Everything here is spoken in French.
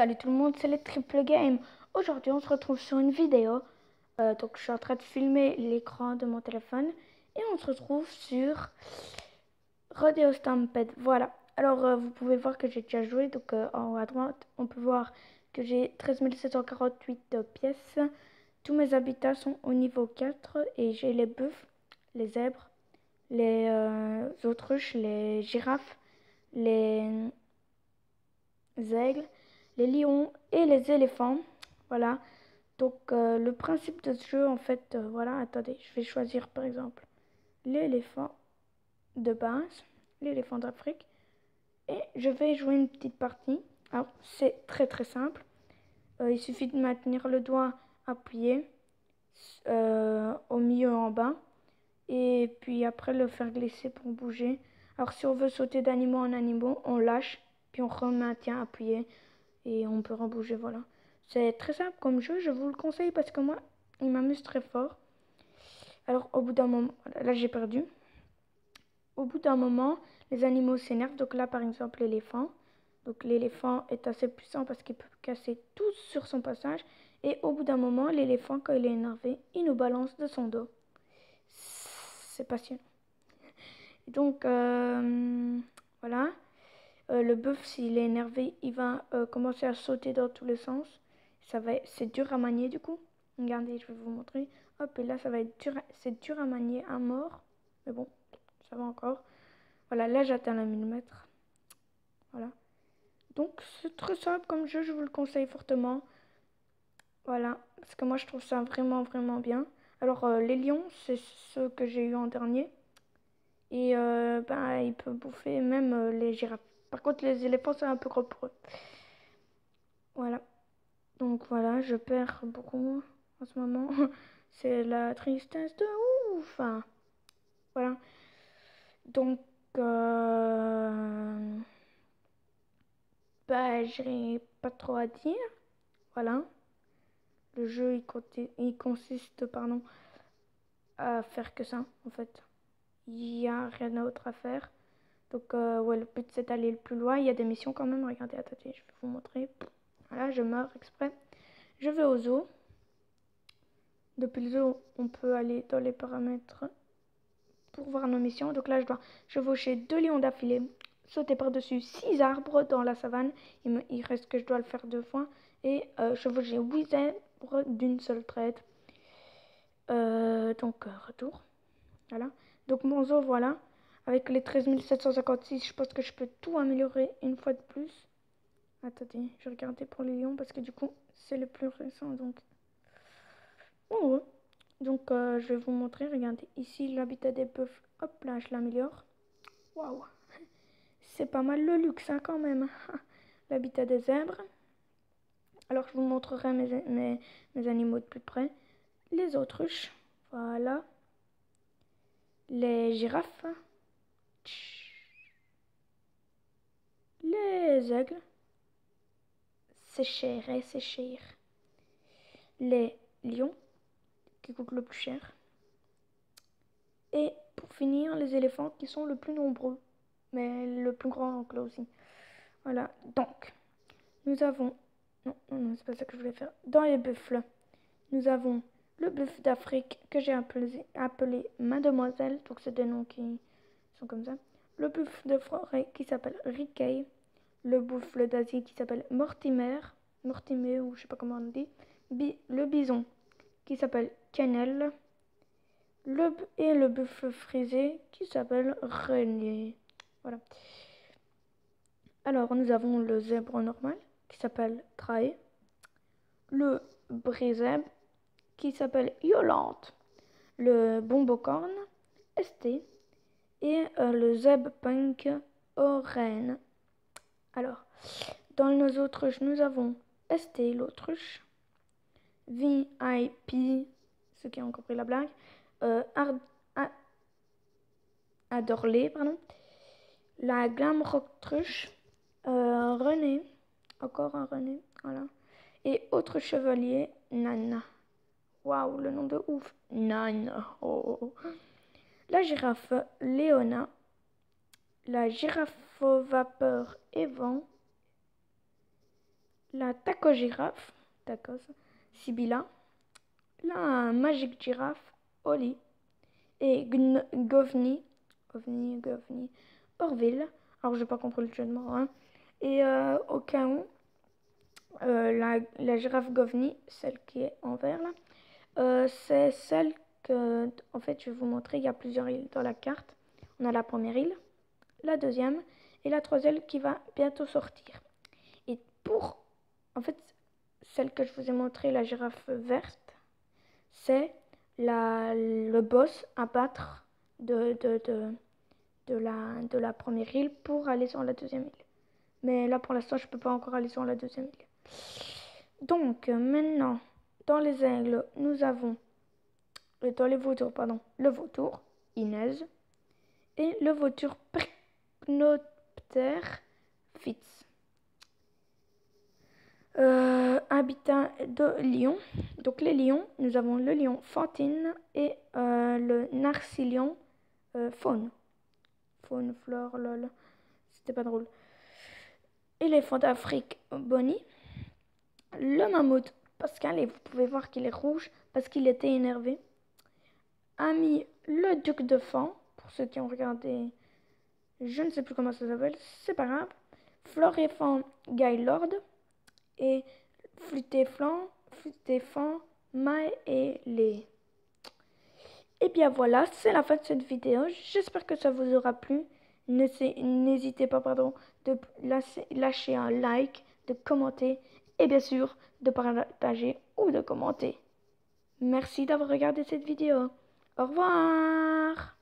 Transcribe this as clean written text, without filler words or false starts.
Salut tout le monde, c'est les Triple Game. Aujourd'hui, on se retrouve sur une vidéo. Donc, je suis en train de filmer l'écran de mon téléphone et on se retrouve sur Rodeo Stampede. Voilà. Alors, vous pouvez voir que j'ai déjà joué. Donc, en haut à droite, on peut voir que j'ai 13 748 pièces. Tous mes habitats sont au niveau 4 et j'ai les bœufs, les zèbres, les autruches, les girafes, les aigles, les lions et les éléphants. Voilà. Donc le principe de ce jeu, en fait, voilà, attendez, je vais choisir par exemple l'éléphant de base, l'éléphant d'Afrique, et je vais jouer une petite partie. Alors c'est très très simple. Il suffit de maintenir le doigt appuyé au milieu en bas, et puis après le faire glisser pour bouger. Alors si on veut sauter d'animaux en animaux, on lâche, puis on remaintient appuyé. Et on peut rebouger, voilà. C'est très simple comme jeu, je vous le conseille parce que moi, il m'amuse très fort. Alors, au bout d'un moment, là j'ai perdu. Au bout d'un moment, les animaux s'énervent. Donc là, par exemple, l'éléphant. Donc l'éléphant est assez puissant parce qu'il peut casser tout sur son passage. Et au bout d'un moment, l'éléphant, quand il est énervé, il nous balance de son dos. C'est passionnant. Et donc, voilà. Le bœuf, s'il est énervé, il va commencer à sauter dans tous les sens. C'est dur à manier du coup. Regardez, je vais vous montrer. Hop, et là, ça va être dur. C'est dur à manier à mort. Mais bon, ça va encore. Voilà, là, j'atteins la 1000 mètres. Voilà. Donc, c'est très simple comme jeu, je vous le conseille fortement. Voilà, parce que moi, je trouve ça vraiment, vraiment bien. Alors, les lions, c'est ceux que j'ai eu en dernier. Et ben, il peut bouffer même les girafes. Par contre, les éléphants, c'est un peu gros pour eux. Voilà. Donc voilà, je perds beaucoup en ce moment. C'est la tristesse de ouf. Enfin, voilà. Donc, bah, j'ai pas trop à dire. Voilà. Le jeu, il consiste, pardon, à faire que ça, en fait. Il n'y a rien d'autre à faire. Donc, ouais, le but, c'est d'aller le plus loin. Il y a des missions quand même. Regardez, attendez, je vais vous montrer. Voilà, je meurs exprès. Je vais au zoo. Depuis le zoo, on peut aller dans les paramètres pour voir nos missions. Donc là, je dois chevaucher 2 lions d'affilée, sauter par-dessus 6 arbres dans la savane. Il reste que je dois le faire 2 fois. Et chevaucher 8 zèbres d'une seule traite. Donc, retour. Voilà. Donc, mon zoo, voilà. Avec les 13 756, je pense que je peux tout améliorer une fois de plus. Attendez, je vais regarder pour les lions parce que du coup, c'est le plus récent. Donc, oh, ouais. Donc, je vais vous montrer. Regardez, ici, l'habitat des bœufs. Hop là, je l'améliore. Waouh! C'est pas mal le luxe, hein, quand même. L'habitat des zèbres. Alors, je vous montrerai mes animaux de plus près. Les autruches. Voilà. Les girafes. Les aigles. C'est cher, hein, c'est cher. Les lions, qui coûtent le plus cher. Et pour finir, les éléphants, qui sont le plus nombreux. Mais le plus grand enclos aussi. Voilà. Donc, nous avons... Non, non, non, c'est pas ça que je voulais faire. Dans les buffles, nous avons le buffle d'Afrique que j'ai appelé Mademoiselle. Donc, c'est des noms qui sont comme ça. Le buffle de forêt qui s'appelle Rickey. Le buffle d'Asie qui s'appelle Mortimer. Mortimer, ou je sais pas comment on dit. Le bison qui s'appelle Kennel. Et le buffle frisé qui s'appelle René. Voilà. Alors, nous avons le zèbre normal qui s'appelle Traé. Le briseb qui s'appelle Yolante. Le bombocorn ST. Et le zeb punk Oren. Alors, dans nos autruches, nous avons ST, l'autruche. VIP, ceux qui ont compris la blague. Adorlé, pardon. La glamrock-truche. René. Encore un René. Voilà. Et autre chevalier, Nana. Waouh, le nom de ouf. Nana. Oh. La girafe, Léona. La girafe vapeur, Evan. la taco girafe, tacos, Sibylla, la magic girafe, Oli, et Govni, Orville. Alors, j'ai pas compris le jeu de mots, hein. Et au cas où, la girafe Govni, celle qui est en vert là, c'est celle que, en fait, je vais vous montrer. Il y a plusieurs îles dans la carte. On a la première île, la deuxième et la troisième qui va bientôt sortir. Et pour, en fait, celle que je vous ai montré, la girafe verte, c'est le boss à battre de la première île pour aller sur la deuxième île. Mais là, pour l'instant, je ne peux pas encore aller sur la deuxième île. Donc, maintenant, dans les aigles, nous avons, dans les vautours, pardon, le vautour, Inez, et le vautour Percnoptère, Fitz. Habitat de lion. Donc les lions, nous avons le lion Fantine et le narcilion Faune. Faune, flore, lol. C'était pas drôle. Éléphant d'Afrique, Bonnie. Le mammouth, Pascal, et vous pouvez voir qu'il est rouge parce qu'il était énervé. A mis le duc de Fan, pour ceux qui ont regardé, je ne sais plus comment ça s'appelle, c'est pas grave. Floréfant, Gaylord. Et Flutéfan, Maë et les. Et bien voilà, c'est la fin de cette vidéo. J'espère que ça vous aura plu. N'hésitez pas, de lâcher un like, de commenter et bien sûr de partager ou de commenter. Merci d'avoir regardé cette vidéo. Au revoir.